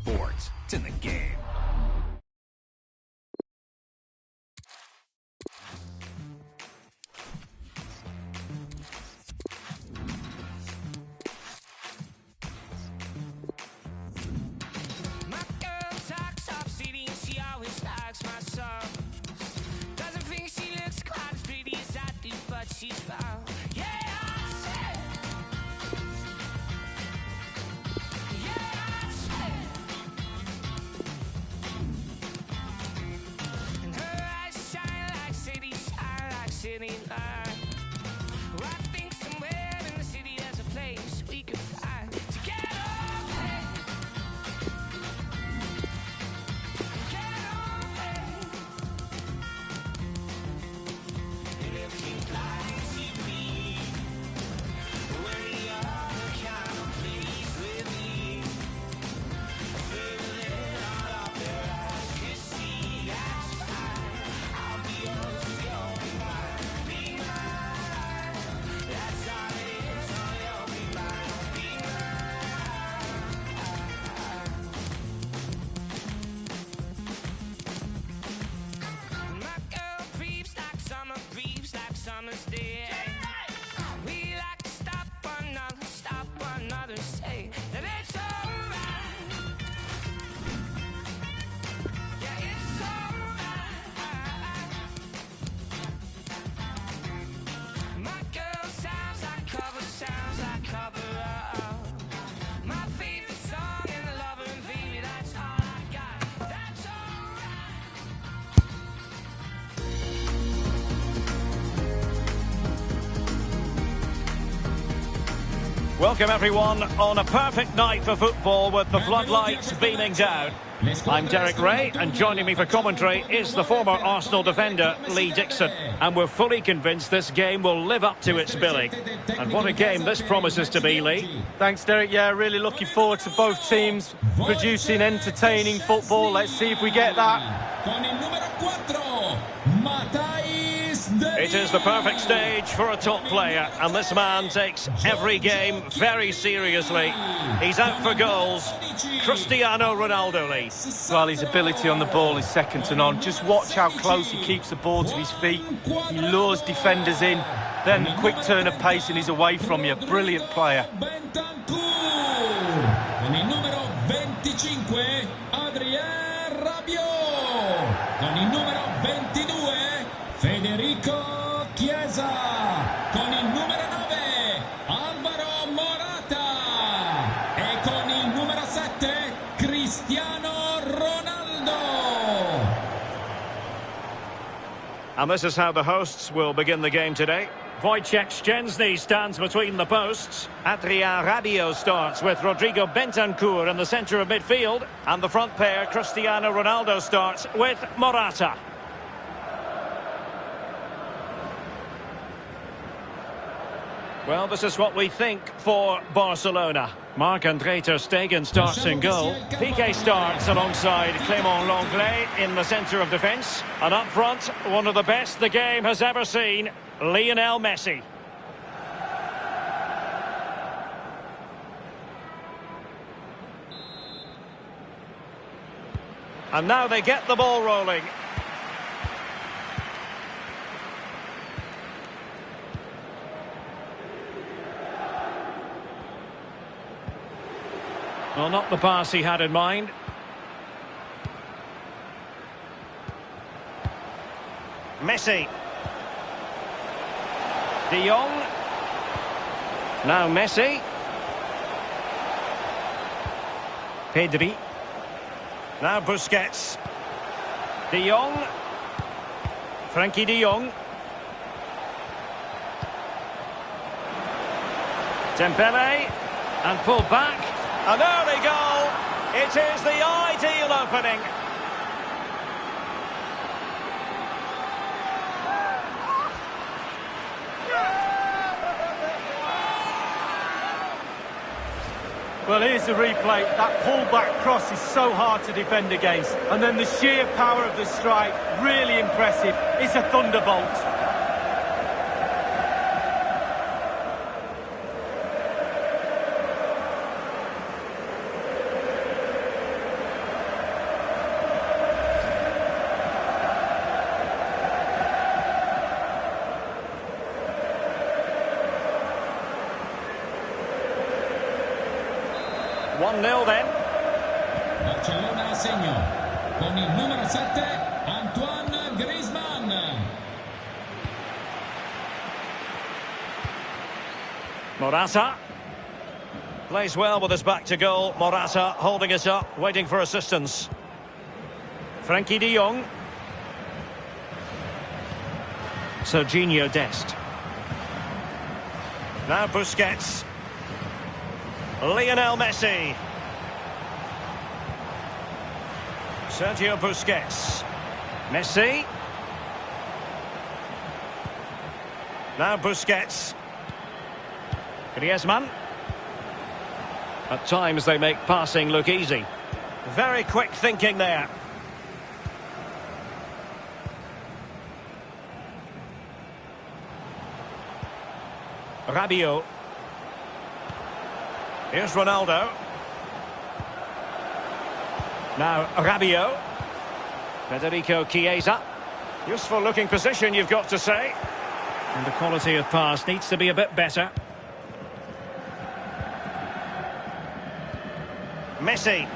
sports. It's in the game. She's found. Yeah, I said. Yeah, I said. And her eyes shine like city lights. Well, I think somewhere in the city there's a place we could find to get away. Get away. And if you summer's day. We like to stop one another, say that it's alright. Yeah, it's alright. My girl sounds like cover up. My favorite song and the lover and baby, that's all I got. That's alright. Welcome everyone on a perfect night for football with the floodlights beaming down. I'm Derek Ray, and joining me for commentary is the former Arsenal defender Lee Dixon. And we're fully convinced this game will live up to its billing. And what a game this promises to be, Lee. Thanks, Derek. Yeah, really looking forward to both teams producing entertaining football. Let's see if we get that. It is the perfect stage for a top player, and this man takes every game very seriously. He's out for goals. Cristiano Ronaldo, Lee. Well, his ability on the ball is second to none. Just watch how close he keeps the ball to his feet. He lures defenders in, then a quick turn of pace and he's away from you. Brilliant player. Con il numero 25, Adrien Rabiot. Con il numero 22, Federico Chiesa. Con il numero 9, Alvaro Morata. E con il numero 7, Cristiano Ronaldo. And this is how the hosts will begin the game today. Wojciech Szczęsny stands between the posts. Adrien Rabiot starts with Rodrigo Bentancur in the centre of midfield. And the front pair, Cristiano Ronaldo, starts with Morata. Well, this is what we think for Barcelona. Marc-André ter Stegen starts in goal. Piqué starts alongside Clément Lenglet in the centre of defence. And up front, one of the best the game has ever seen, Lionel Messi. And now they get the ball rolling. Well, not the pass he had in mind. Messi. De Jong. Now Messi. Pedri. Now Busquets. De Jong. Frankie de Jong. Dembele. And pulled back. An early goal. It is the ideal opening. Well, here's the replay. That pull-back cross is so hard to defend against. And then the sheer power of the strike, really impressive. It's a thunderbolt. 1-0 then. Barcellona a segno con il numero 7 Antoine Griezmann. Morata. Plays well with his back to goal. Morata holding it up, waiting for assistance. Frankie de Jong. Serginho Dest. Now Busquets. Lionel Messi. Sergio Busquets. Messi. Now Busquets. Griezmann. At times they make passing look easy. Very quick thinking there. Rabiot. Here's Ronaldo. Now Rabiot. Federico Chiesa. Useful looking position, you've got to say. And the quality of pass needs to be a bit better. Messi.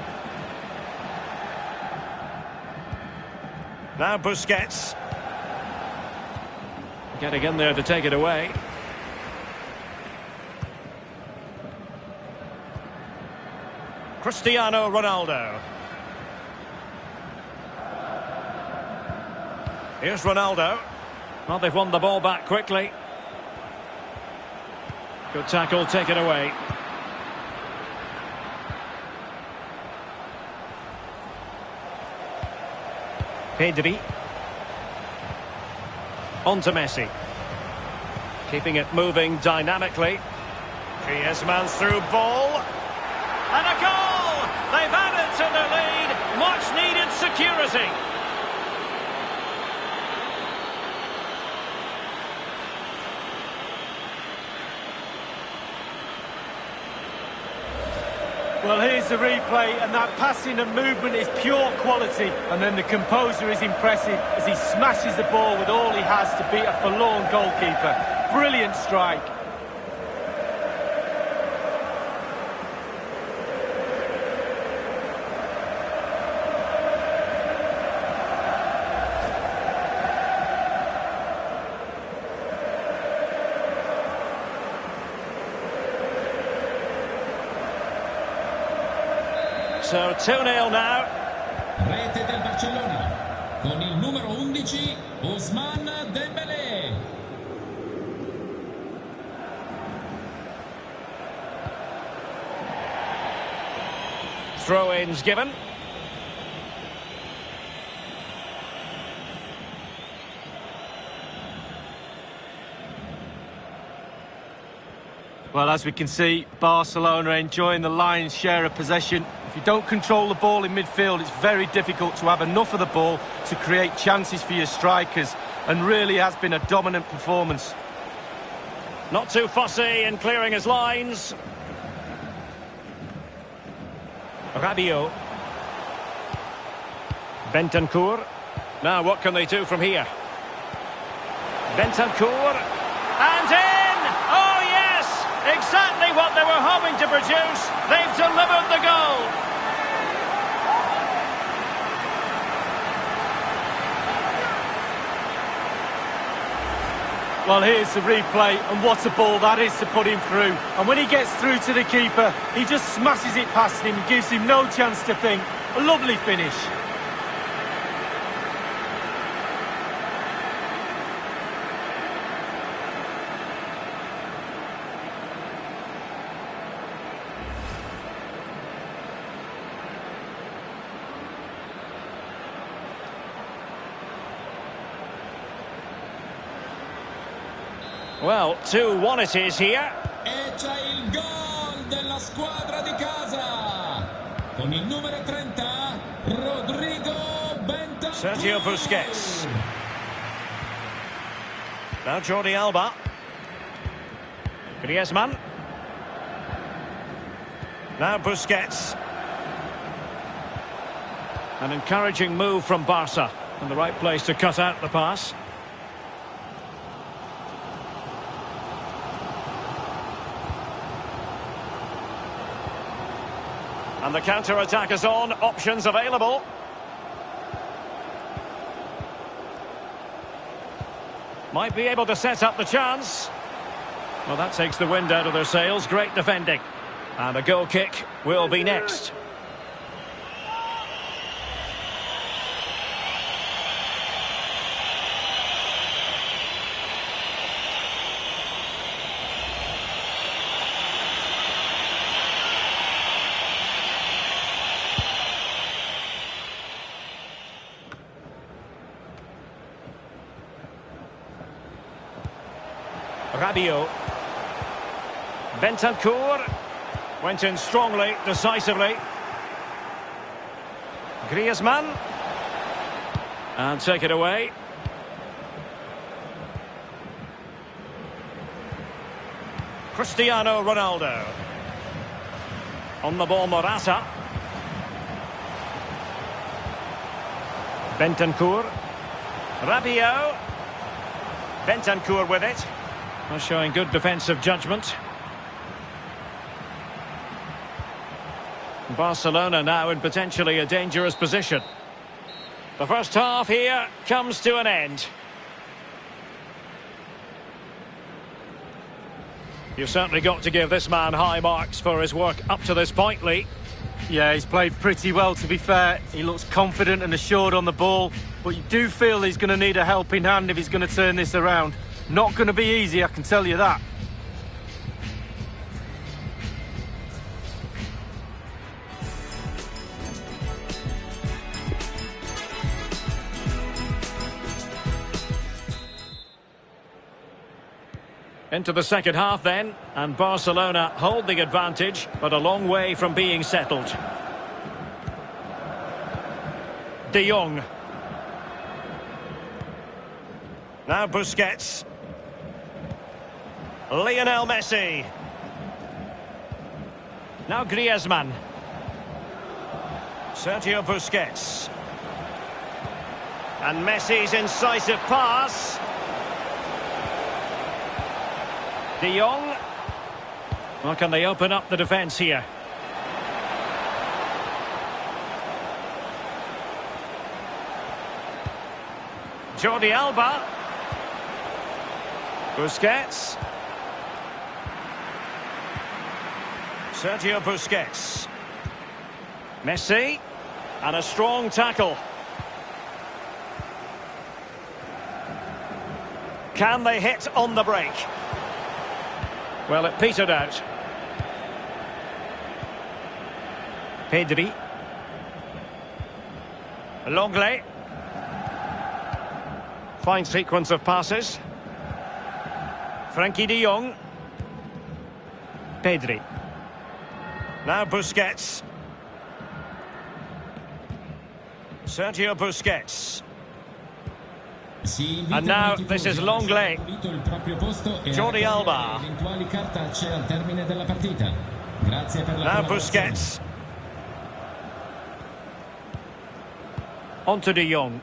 Now Busquets. Getting in there to take it away. Cristiano Ronaldo. Here's Ronaldo. Well, they've won the ball back quickly. Good tackle, taken away. Pedri. On to Messi. Keeping it moving dynamically. Griezmann's through ball. And a goal! They've added to their lead. Much needed security. Well, here's the replay, and that passing and movement is pure quality. And then the composure is impressive as he smashes the ball with all he has to beat a forlorn goalkeeper. Brilliant strike. So 2-0 now. Rete del Barcellona con il numero 11 Ousmane Dembélé. Throw-ins given. Well, as we can see, Barcelona enjoying the lion's share of possession. If you don't control the ball in midfield, it's very difficult to have enough of the ball to create chances for your strikers, and really has been a dominant performance. Not too fussy in clearing his lines. Rabiot. Bentancur. Now what can they do from here? Bentancur. And in! Oh yes! Exactly what they were hoping to produce. They've delivered the goal. Well, here's the replay, and what a ball that is to put him through. And when he gets through to the keeper, he just smashes it past him and gives him no chance to think. A lovely finish. Well, 2-1 it is here. E c'è il gol della squadra di casa con il numero 30 Rodrigo Bentancur. Sergio Busquets. Now Jordi Alba. Griezmann. Now Busquets. An encouraging move from Barca. In the right place to cut out the pass. And the counter-attack is on, options available. Might be able to set up the chance. Well, that takes the wind out of their sails. Great defending. And a goal kick will be next. Rabiot. Bentancur went in strongly, decisively. Griezmann. And take it away. Cristiano Ronaldo. On the ball, Morata. Bentancur. Rabiot. Bentancur with it. Showing good defensive judgment. Barcelona now in potentially a dangerous position. The first half here comes to an end. You've certainly got to give this man high marks for his work up to this point, Lee. Yeah, he's played pretty well, to be fair. He looks confident and assured on the ball, but you do feel he's going to need a helping hand if he's going to turn this around. Not going to be easy, I can tell you that. Into the second half then, and Barcelona hold the advantage, but a long way from being settled. De Jong. Now Busquets. Lionel Messi. Now Griezmann. Sergio Busquets. And Messi's incisive pass. De Jong. Well, can they open up the defence here? Jordi Alba. Busquets. Sergio Busquets. Messi. And a strong tackle. Can they hit on the break? Well, it petered out. Pedri. Longley. Fine sequence of passes. Frankie de Jong. Pedri. Now Busquets. Sergio Busquets. And now this is Longley. Jordi Alba. Now Busquets. On to de Jong.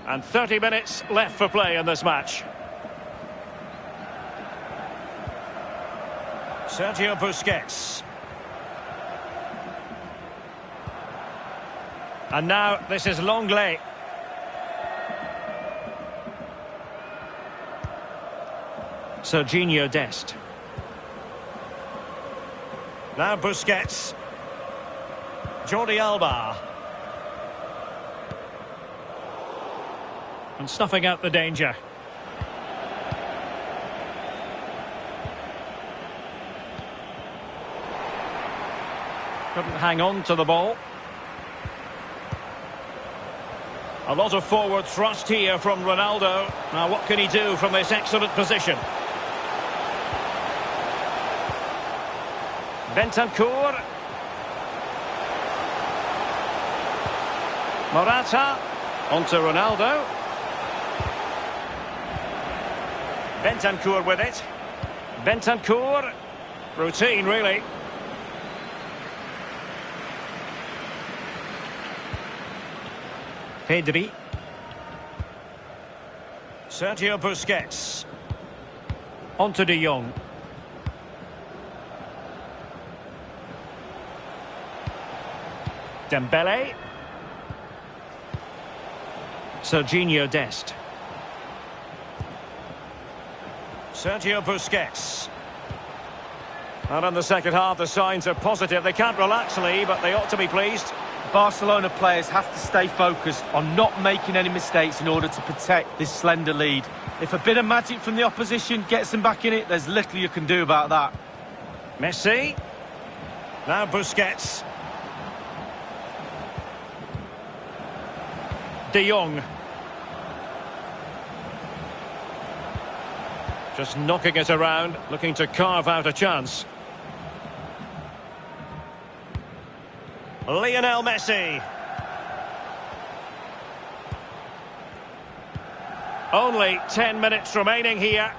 And 30 minutes left for play in this match. Sergio Busquets. And now this is Longley. Serginho Dest. Now Busquets. Jordi Alba. And snuffing out the danger. Couldn't hang on to the ball. A lot of forward thrust here from Ronaldo. Now what can he do from this excellent position? Bentancur. Morata. On to Ronaldo. Bentancur with it. Bentancur. Routine, really. Pedri. Sergio Busquets. On to de Jong. Dembele. Serginho Dest. Sergio Busquets. And in the second half, the signs are positive. They can't relax, Lee, but they ought to be pleased. Barcelona players have to stay focused on not making any mistakes in order to protect this slender lead. If a bit of magic from the opposition gets them back in it, there's little you can do about that. Messi. Now Busquets. De Jong. Just knocking it around, looking to carve out a chance. Lionel Messi. Only 10 minutes remaining here.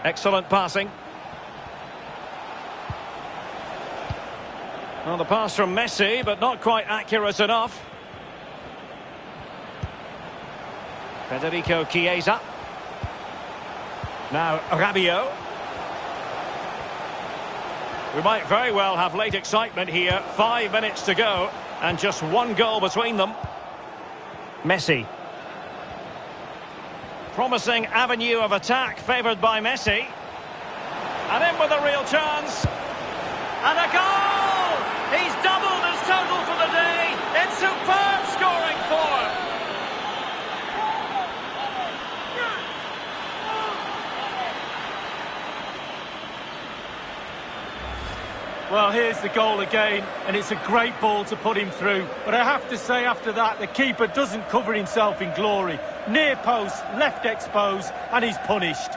Excellent passing. Well, the pass from Messi, but not quite accurate enough. Federico Chiesa. Now Rabiot. We might very well have late excitement here. 5 minutes to go and just one goal between them. Messi. Promising avenue of attack favoured by Messi. And in with a real chance. And a goal! He's doubled his total for the day. It's superb scoring form. Well, here's the goal again, and it's a great ball to put him through. But I have to say, after that, the keeper doesn't cover himself in glory. Near post, left exposed, and he's punished.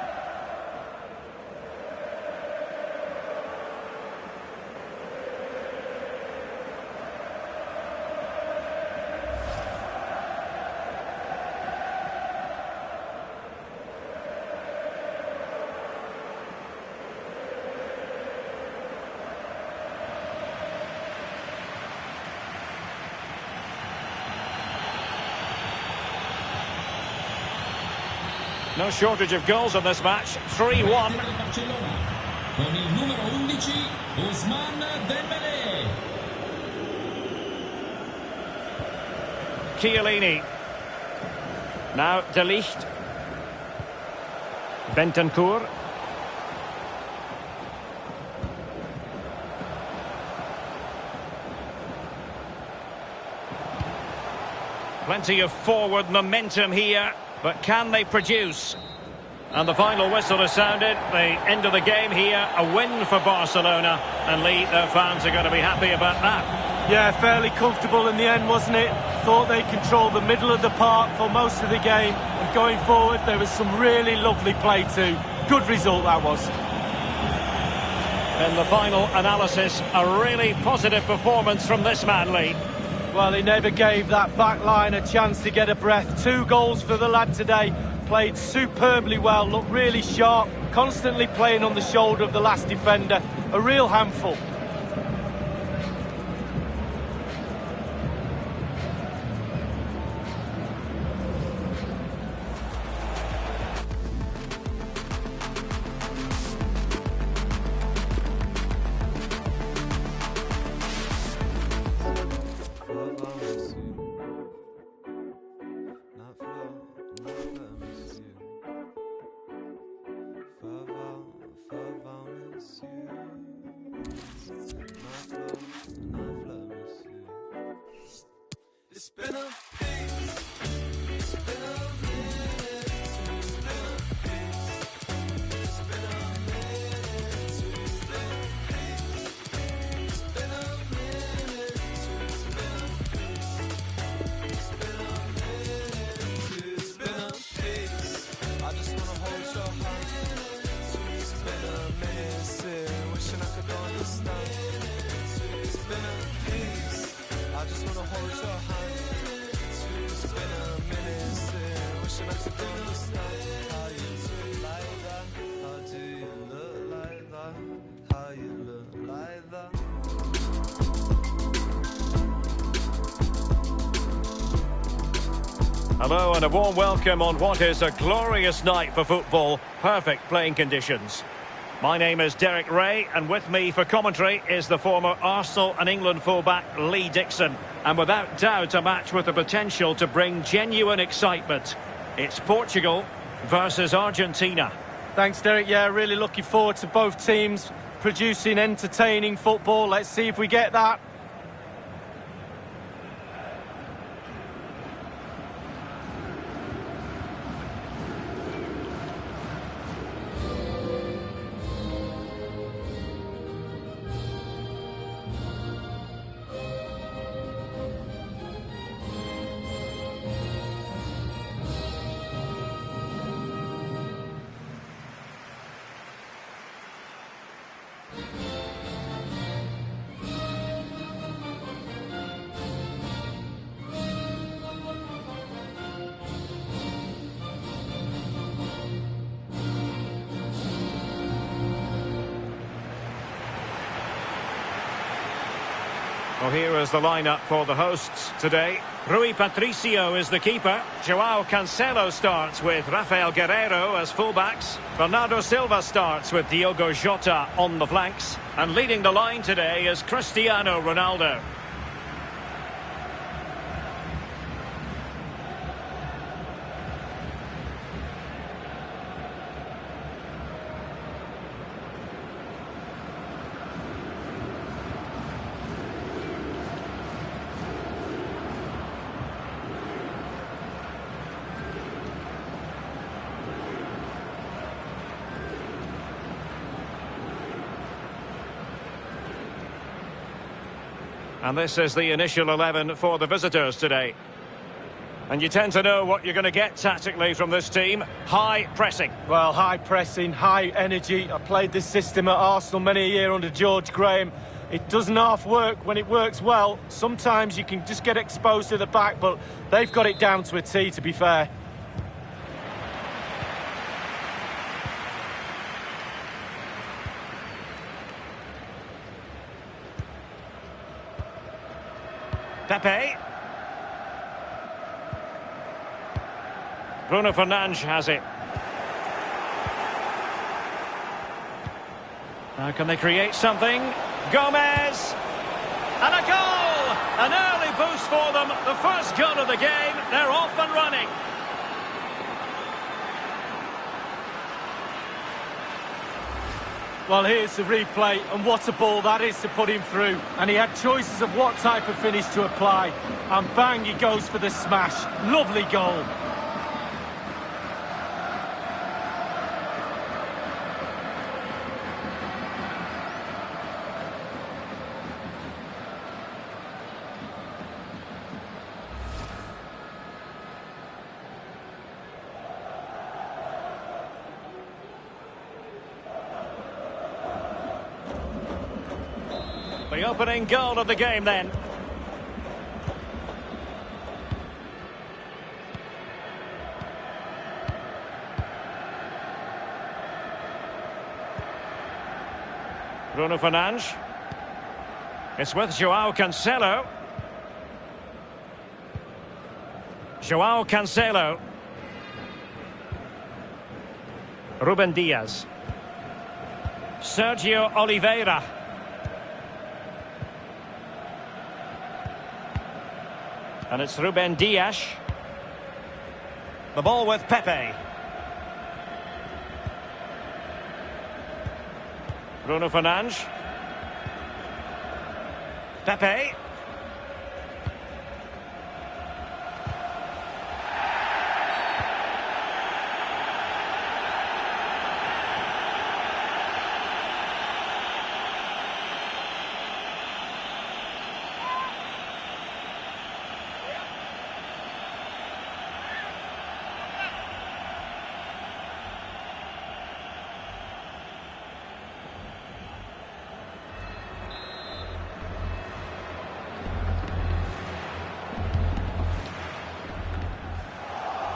No shortage of goals in this match. 3-1. Con il numero 11, Ousmane Dembélé. Chiellini. Now De Ligt. Bentancur. Plenty of forward momentum here. But can they produce? And the final whistle has sounded. The end of the game here. A win for Barcelona. And Lee, their fans are going to be happy about that. Yeah, fairly comfortable in the end, wasn't it? Thought they controlled the middle of the park for most of the game. And going forward, there was some really lovely play too. Good result, that was. In the final analysis, a really positive performance from this man, Lee. Well, he never gave that back line a chance to get a breath. 2 goals for the lad today. Played superbly well, looked really sharp, constantly playing on the shoulder of the last defender. A real handful. It's been a pace. It's been a minute. It's been a pace. It's been a minute. It's been a pace. It's been a minute. It's been a pace. It's been a minute. It's been a pace. I just wanna hold your hand. It's been a minute. Wishing I could understand. It's been a pace. I just wanna hold your hand. It's been a minute, wishing I could understand how you look like that. How do you look like that? How you look like that? Hello and a warm welcome on what is a glorious night for football. Perfect playing conditions. My name is Derek Ray, and with me for commentary is the former Arsenal and England fullback Lee Dixon. And without doubt, a match with the potential to bring genuine excitement. It's Portugal versus Argentina. Thanks, Derek. Yeah, really looking forward to both teams producing entertaining football. Let's see if we get that. Well, here is the lineup for the hosts today. Rui Patricio is the keeper. Joao Cancelo starts with Rafael Guerreiro as fullbacks. Bernardo Silva starts with Diogo Jota on the flanks. And leading the line today is Cristiano Ronaldo. And this is the initial 11 for the visitors today. And you tend to know what you're going to get tactically from this team. High pressing. Well, high pressing, high energy. I played this system at Arsenal many a year under George Graham. It doesn't half work when it works well. Sometimes you can just get exposed to the back, but they've got it down to a T, to be fair. Pepe. Bruno Fernandes has it. Now can they create something? Gomez! And a goal! An early boost for them. The first goal of the game. They're off and running. Well, here's the replay, and what a ball that is to put him through. And he had choices of what type of finish to apply. And bang, he goes for the smash. Lovely goal. The opening goal of the game then. Bruno Fernandes. It's with Joao Cancelo. Joao Cancelo. Ruben Diaz. Sergio Oliveira. And it's Ruben Diaz. The ball with Pepe. Bruno Fernandes. Pepe.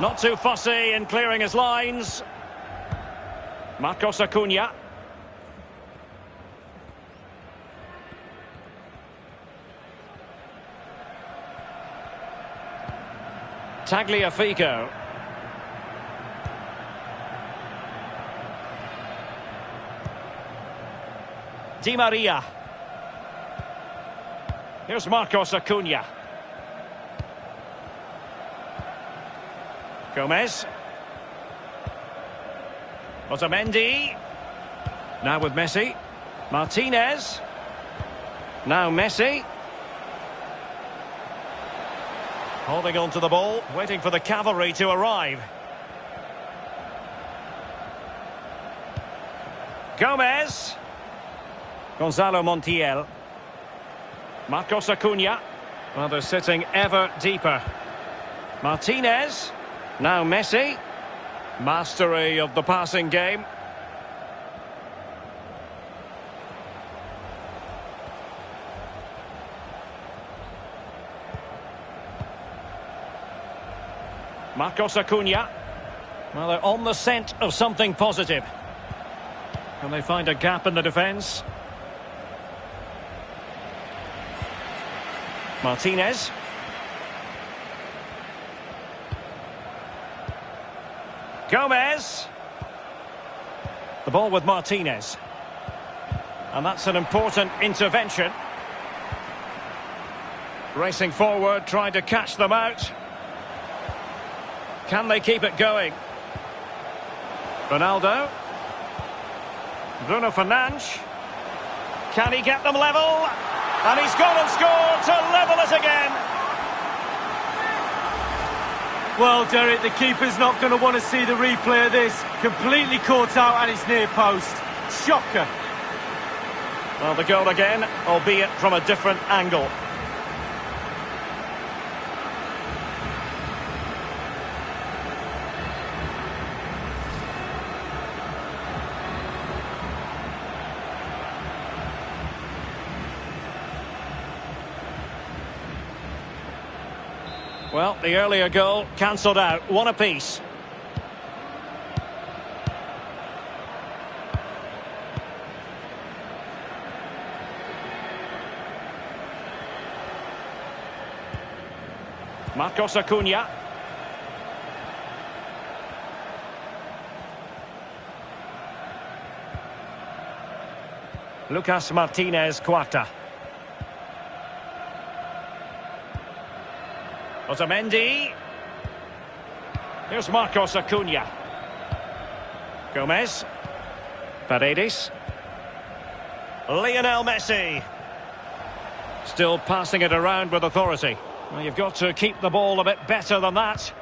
Not too fussy in clearing his lines. Marcos Acuna. Tagliafico. Di Maria. Here's Marcos Acuna. Gomez. Otamendi. Now with Messi. Martinez. Now Messi. Holding on to the ball, waiting for the cavalry to arrive. Gomez. Gonzalo Montiel. Marcos Acuna. Well, they're sitting ever deeper. Martinez. Now Messi. Mastery of the passing game. Marcos Acuna. Well, they're on the scent of something positive. Can they find a gap in the defence? Martinez. Gomez. The ball with Martinez. And that's an important intervention. Racing forward, trying to catch them out. Can they keep it going? Ronaldo. Bruno Fernandes. Can he get them level? And he's gone and scored to level it again. Well, Derek, the keeper's not going to want to see the replay of this. Completely caught out at his near post. Shocker. Well, the goal again, albeit from a different angle. Well, the earlier goal cancelled out. One apiece. Marcos Acuna. Lucas Martinez Quarta. Otamendi. Here's Marcos Acuna. Gomez. Paredes. Lionel Messi. Still passing it around with authority. Well, you've got to keep the ball a bit better than that.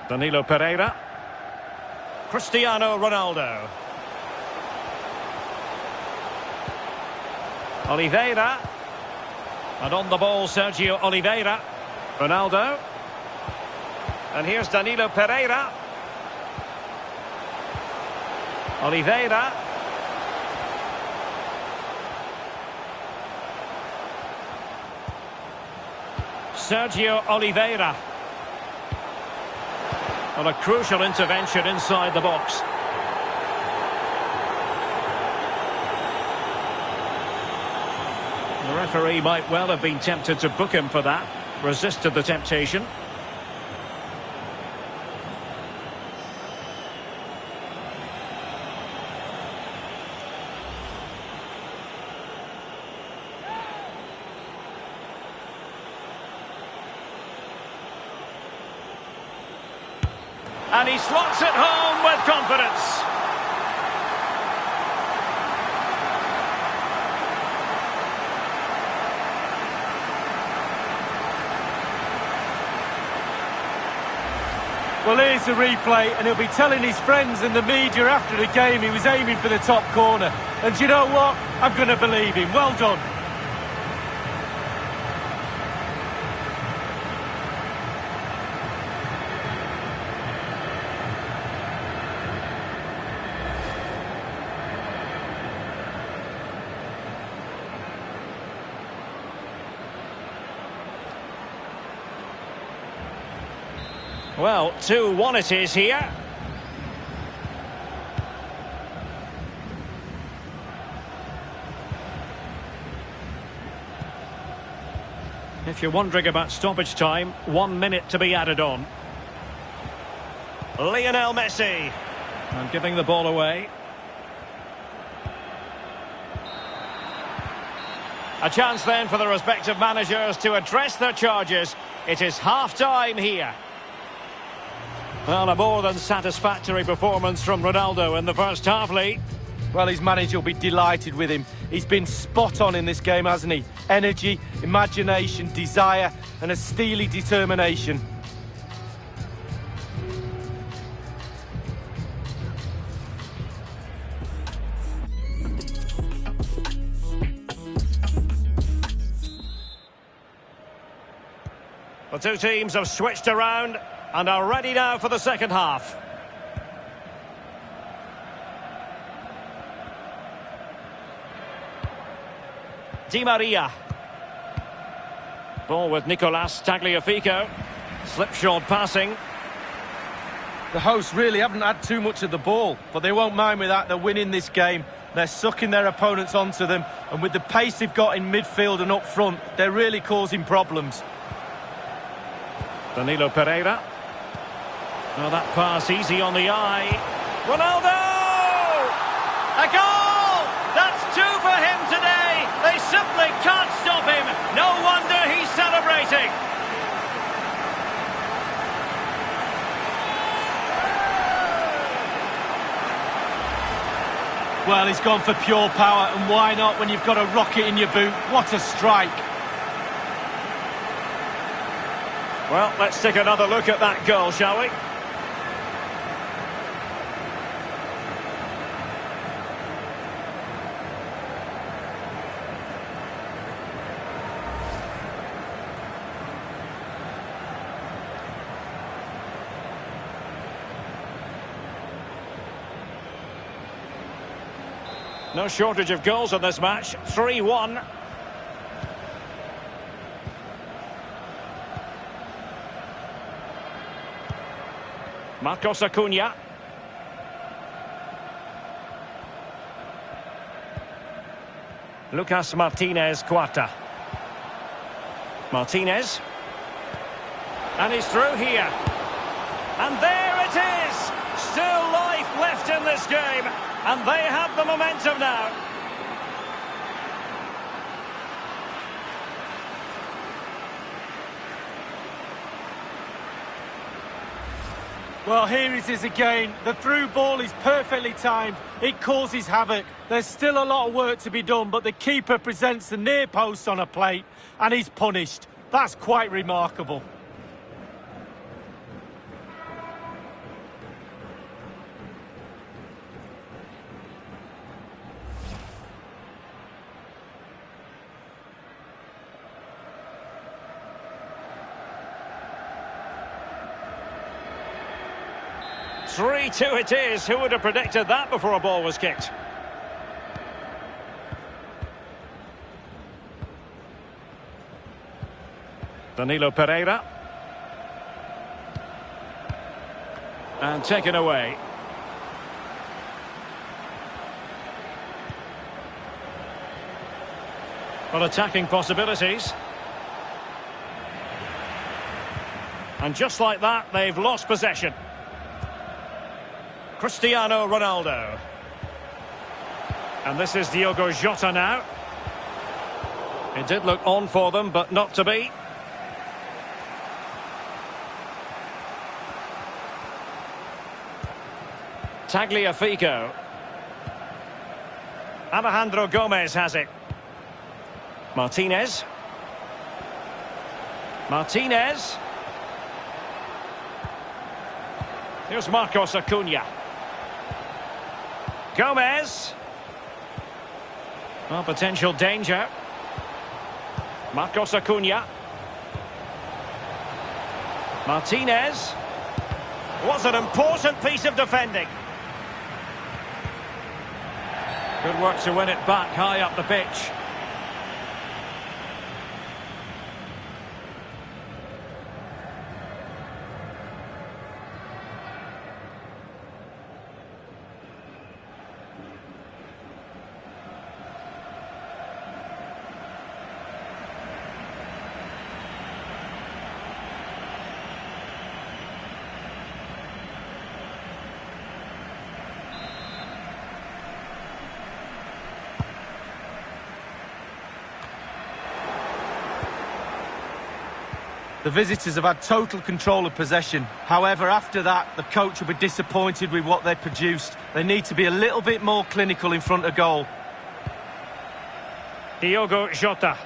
Danilo Pereira. Cristiano Ronaldo. Oliveira. And on the ball, Sergio Oliveira. Ronaldo. And here's Danilo Pereira. Oliveira. Sergio Oliveira. On a crucial intervention inside the box. The referee might well have been tempted to book him for that. Resisted the temptation. And he slots it home with confidence. Well, here's the replay, and he'll be telling his friends and the media after the game he was aiming for the top corner. And do you know what? I'm going to believe him. Well done. Well, 2-1 it is here. If you're wondering about stoppage time, 1 minute to be added on. Lionel Messi. And giving the ball away. A chance then for the respective managers to address their charges. It is half-time here. Well, a more than satisfactory performance from Ronaldo in the first half, Lee. Well, his manager will be delighted with him. He's been spot on in this game, hasn't he? Energy, imagination, desire, and a steely determination. The two teams have switched around and are ready now for the second half. Di Maria. Ball with Nicolas Tagliafico. Slipshod passing. The hosts really haven't had too much of the ball, but they won't mind with that. They're winning this game. They're sucking their opponents onto them, and with the pace they've got in midfield and up front, they're really causing problems. Danilo Pereira. Oh, that pass easy on the eye. Ronaldo! A goal! That's two for him today. They simply can't stop him. No wonder he's celebrating. Well, he's gone for pure power, and why not when you've got a rocket in your boot? What a strike. Well, let's take another look at that goal, shall we? No shortage of goals in this match. 3-1. Marcos Acuna. Lucas Martinez Quarta. Martinez. And he's through here. And there it is! Still life left in this game. And they have the momentum now. Well, here it is again. The through ball is perfectly timed. It causes havoc. There's still a lot of work to be done, but the keeper presents the near post on a plate, and he's punished. That's quite remarkable. Three-two it is. Who would have predicted that before a ball was kicked? Danilo Pereira. And taken away. Well, attacking possibilities. And just like that, they've lost possession. Cristiano Ronaldo. And this is Diogo Jota now. It did look on for them, but not to be. Tagliafico. Alejandro Gomez has it. Martinez. Martinez. Here's Marcos Acuna. Gomez. Well, potential danger. Marcos Acuna. Martinez. Was an important piece of defending. Good work to win it back high up the pitch. The visitors have had total control of possession. However, after that, the coach will be disappointed with what they produced. They need to be a little bit more clinical in front of goal. Diogo Jota.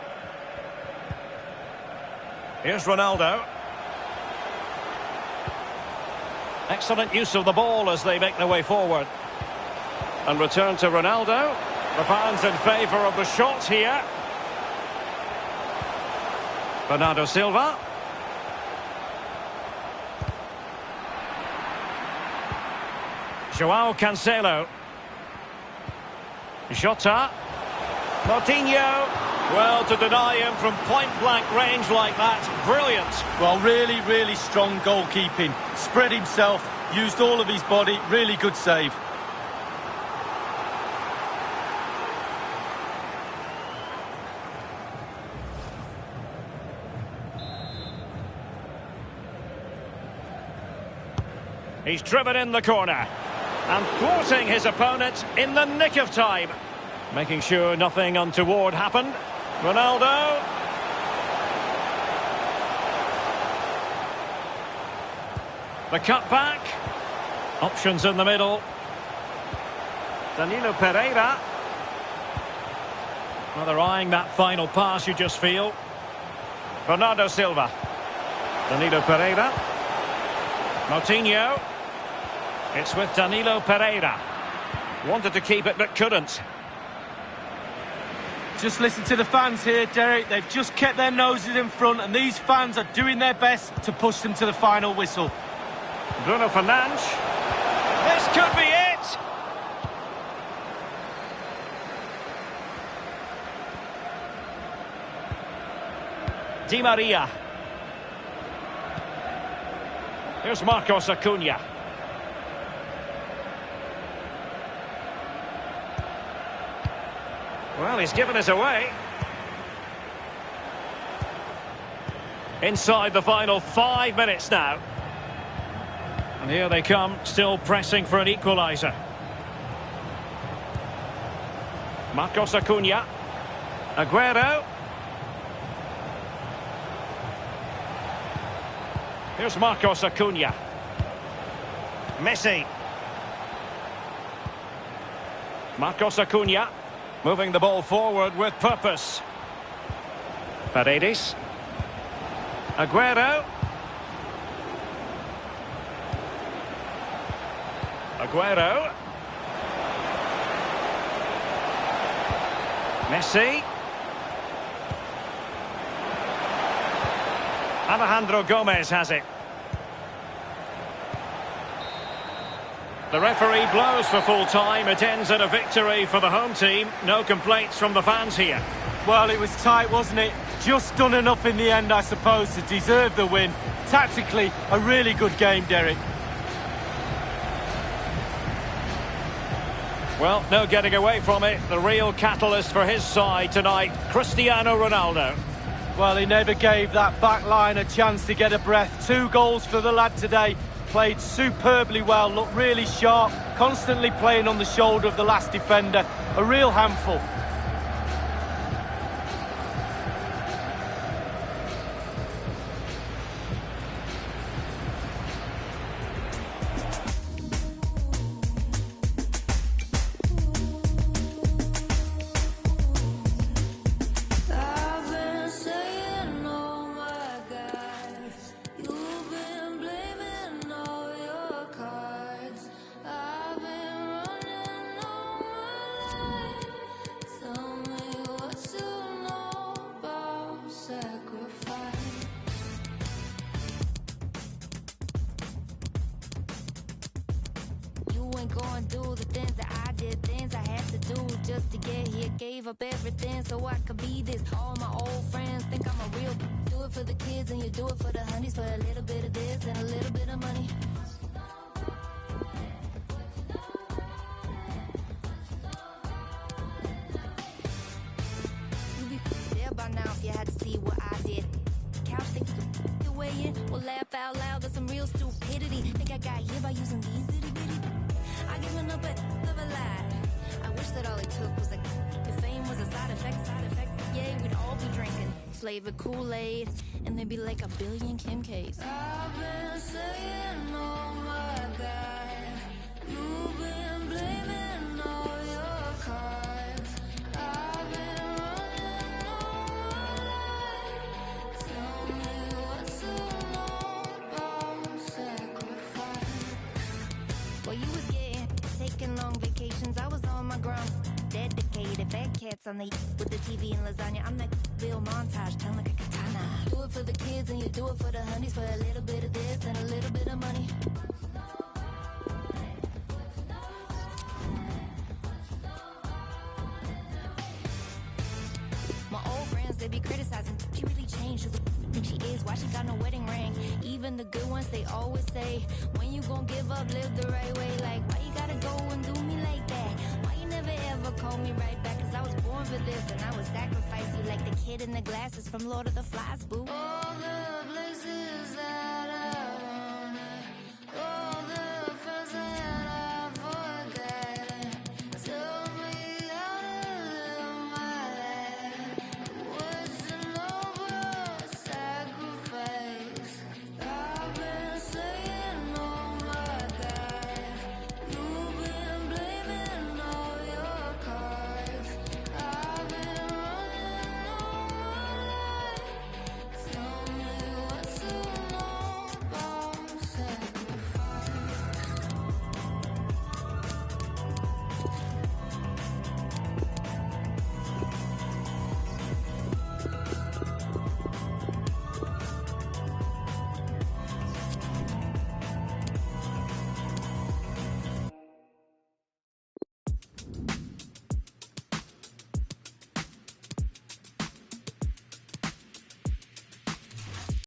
Here's Ronaldo. Excellent use of the ball as they make their way forward. And return to Ronaldo. The fans in favour of the shot here. Bernardo Silva. Joao Cancelo. Jota. Coutinho. Well, to deny him from point-blank range like that, brilliant. Well, really, really strong goalkeeping. Spread himself, used all of his body, really good save. He's driven in the corner and thwarting his opponent in the nick of time. Making sure nothing untoward happened. Ronaldo. The cutback. Options in the middle. Danilo Pereira. Well, they're eyeing that final pass, you just feel. Bernardo Silva. Danilo Pereira. Coutinho. It's with Danilo Pereira. Wanted to keep it but couldn't. Just listen to the fans here, Derek. They've just kept their noses in front, and these fans are doing their best to push them to the final whistle. Bruno Fernandes. This could be it! Di Maria. Here's Marcos Acuna. Well, he's given us away. Inside the final 5 minutes now. And here they come, still pressing for an equaliser. Marcos Acuna. Aguero. Here's Marcos Acuna. Messi. Marcos Acuna. Moving the ball forward with purpose. Paredes. Aguero. Aguero. Messi. Alejandro Gomez has it. The referee blows for full time. It ends in a victory for the home team. No complaints from the fans here. Well, it was tight, wasn't it? Just done enough in the end, I suppose, to deserve the win. Tactically, a really good game, Derek. Well, no getting away from it. The real catalyst for his side tonight, Cristiano Ronaldo. Well, he never gave that back line a chance to get a breath. 2 goals for the lad today. Played superbly well, looked really sharp, constantly playing on the shoulder of the last defender. A real handful. Go and do the things that I did, things I had to do just to get here. Gave up everything so I could be this. All my old friends think I'm a real. Do it for the kids and you do it for the honeys, for a little bit of this and a little bit of money. You'd be there by now if you had to see what I did. Couch think your way in, well laugh out loud. That's some real stupidity. Think I got here by using these little bitty. I given up but live a lie. I wish that all it took was if fame was a side effect. yeah, we'd all be drinking flavor Kool-Aid, and there'd be like a billion Kim K's. I've been saying, oh my God, you've been blaming all your cards. I've been running all my life. Tell me what's so long about sacrifice. While you was taking long vacations, I was on my grind. Dedicated fat cats on the with the TV and lasagna. I'm that Bill montage, telling like a katana. Do it for the kids and you do it for the honeys, for a little bit of this and a little bit of money. My old friends, they be criticizing. She really changed. Who the think she is? Why she got no wedding ring? Even the good ones, they always say, when you gon' give up, live the right way. Like, why you gotta go and do me like that? Why you never ever call me right back? Cause I was born for this and I would sacrifice you like the kid in the glasses from Lord of the Flies, boo. Oh.